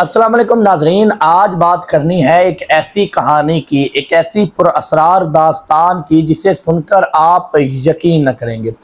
अस्सलाम वालेकुम नाजरीन, आज बात करनी है एक ऐसी कहानी की, एक ऐसी पुरअसरार दास्तान की जिसे सुनकर आप यकीन न करेंगे।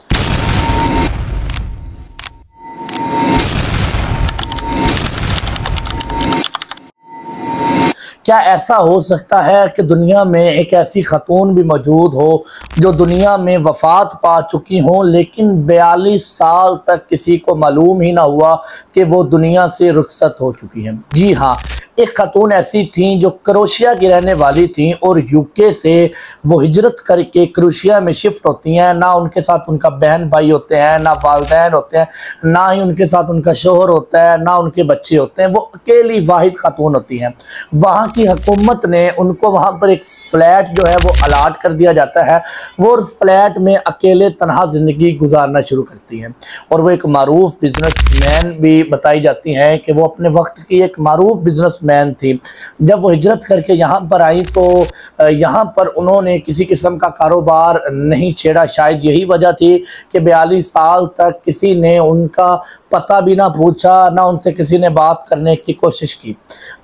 क्या ऐसा हो सकता है कि दुनिया में एक ऐसी खतून भी मौजूद हो जो दुनिया में वफ़ात पा चुकी हों, लेकिन 42 साल तक किसी को मालूम ही ना हुआ कि वो दुनिया से रुखसत हो चुकी हैं। जी हाँ, एक खतून ऐसी थी जो क्रोशिया की रहने वाली थी और यूके से वो हिजरत करके क्रोशिया में शिफ्ट होती हैं। ना उनके साथ उनका बहन भाई होते हैं, ना वालिदैन होते हैं, ना ही उनके साथ उनका शोहर होता है, ना उनके बच्चे होते हैं। वो अकेली वाहिद खतून होती हैं। वहाँ की हुकूमत ने उनको वहाँ पर एक फ्लैट जो है वो अलाट कर दिया जाता है। वो उस फ्लैट में अकेले तनहा ज़िंदगी गुजारना शुरू करती हैं और वो एक मारूफ बिजनेसमैन भी बताई जाती हैं कि वो अपने वक्त की एक मारूफ बिजनेसमैन थी। जब वो हिजरत करके यहाँ पर आई तो यहाँ पर उन्होंने किसी किस्म का कारोबार नहीं छेड़ा। शायद यही वजह थी कि 42 साल तक किसी ने उनका पता भी ना पूछा, ना उनसे किसी ने बात करने की कोशिश की।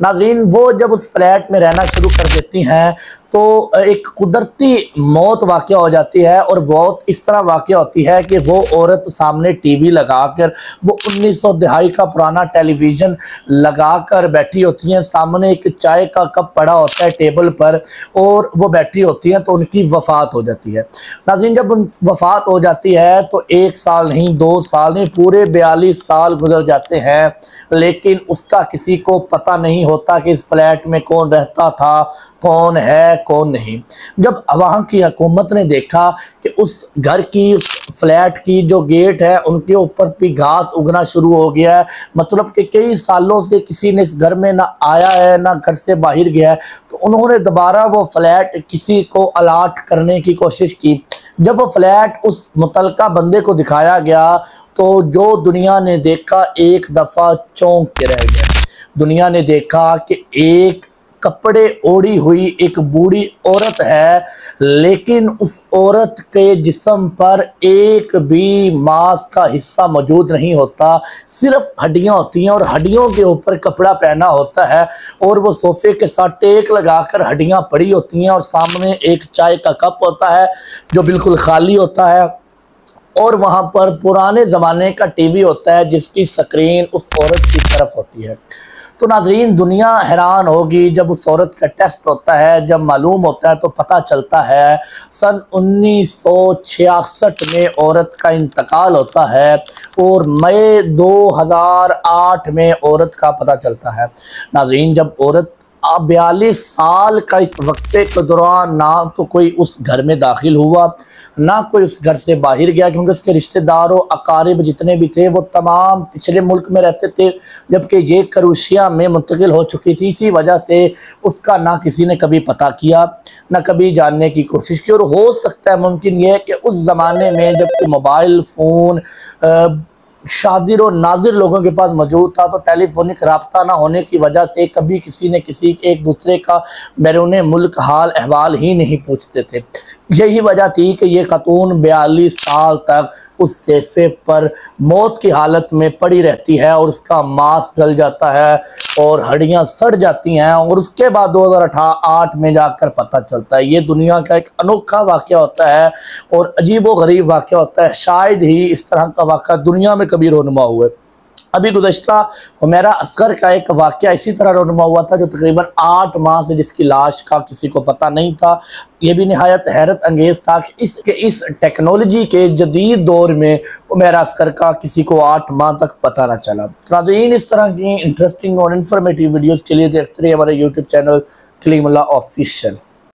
नाज़रीन, वो जब उस फ्लैट में रहना शुरू कर देती हैं तो एक कुदरती मौत वाक़या हो जाती है और मौत इस तरह वाक़या होती है कि वो औरत सामने टीवी लगाकर, वो 1900 दहाई का पुराना टेलीविज़न लगाकर बैठी होती हैं। सामने एक चाय का कप पड़ा होता है टेबल पर और वो बैठी होती हैं तो उनकी वफ़ात हो जाती है। नाज़रीन, जब उन वफ़ात हो जाती है तो 1 साल नहीं, 2 साल नहीं, पूरे 42 साल गुजर जाते हैं, लेकिन उसका किसी को पता नहीं होता कि इस फ्लैट में कौन रहता था, कौन है, कौन नहीं। जब वहाँ की हुकूमत ने देखा कि उस घर की, उस फ्लैट की जो गेट है उनके ऊपर भी घास उगना शुरू हो गया है, मतलब कि कई सालों से किसी ने इस घर में ना आया है, ना घर से बाहर गया है, तो उन्होंने दोबारा वो फ्लैट किसी को अलाट करने की कोशिश की। जब वो फ्लैट उस मुतलका बंदे को दिखाया गया तो जो दुनिया ने देखा, एक दफ़ा चौंक के रह गया। दुनिया ने देखा कि एक कपड़े ओढ़ी हुई एक बूढ़ी औरत है, लेकिन उस औरत के जिस्म पर एक भी मांस का हिस्सा मौजूद नहीं होता, सिर्फ हड्डियां होती हैं और हड्डियों के ऊपर कपड़ा पहना होता है और वो सोफे के साथ टेक लगाकर हड्डियां पड़ी होती हैं और सामने एक चाय का कप होता है जो बिल्कुल खाली होता है और वहाँ पर पुराने ज़माने का टीवी होता है जिसकी स्क्रीन उस औरत की तरफ होती है। तो नाजरीन, दुनिया हैरान होगी जब उस औरत का टेस्ट होता है। जब मालूम होता है तो पता चलता है सन 1966 में औरत का इंतकाल होता है और मई 2008 में औरत का पता चलता है। नाजरीन, जब औरत 42 साल का इस वक्फे के दौरान ना तो कोई उस घर में दाखिल हुआ, ना कोई उस घर से बाहर गया, क्योंकि उसके रिश्तेदारों अकारिब जितने भी थे वो तमाम पिछले मुल्क में रहते थे, जबकि ये क्रोशिया में मुंतकिल हो चुकी थी। इसी वजह से उसका ना किसी ने कभी पता किया, ना कभी जानने की कोशिश की। और हो सकता है, मुमकिन ये कि उस ज़माने में जब मोबाइल फ़ोन शादिर और नाजिर लोगों के पास मौजूद था तो टेलीफोनिक रब्ता ना होने की वजह से कभी किसी ने किसी एक दूसरे का बैरून मुल्क हाल अहवाल ही नहीं पूछते थे। यही वजह थी कि ये खतून 42 साल तक उस सेफे पर मौत की हालत में पड़ी रहती है और उसका मांस गल जाता है और हड्डियां सड़ जाती हैं और उसके बाद 2008 में जाकर पता चलता है। ये दुनिया का एक अनोखा वाक़या होता है और अजीबो गरीब वाक़या होता है। शायद ही इस तरह का वाक़या दुनिया में कभी रोनुमा हुए। अभी गुज़श्ता हुमैरा असगर का एक वाक़या इसी तरह रोनुमा हुआ था, जो तकरीबन 8 माह से जिसकी लाश का किसी को पता नहीं था। ये भी निहायत हैरत अंगेज़ था कि इस टेक्नोलॉजी के जदीद दौर में हुमैरा असगर का किसी को 8 माह तक पता ना चला। नाज़रीन, इस तरह की इंटरेस्टिंग और इन्फॉर्मेटिव वीडियोज़ के लिए देखते रहिए हमारे यूट्यूब चैनल कलीमुल्लाह ऑफिशियल।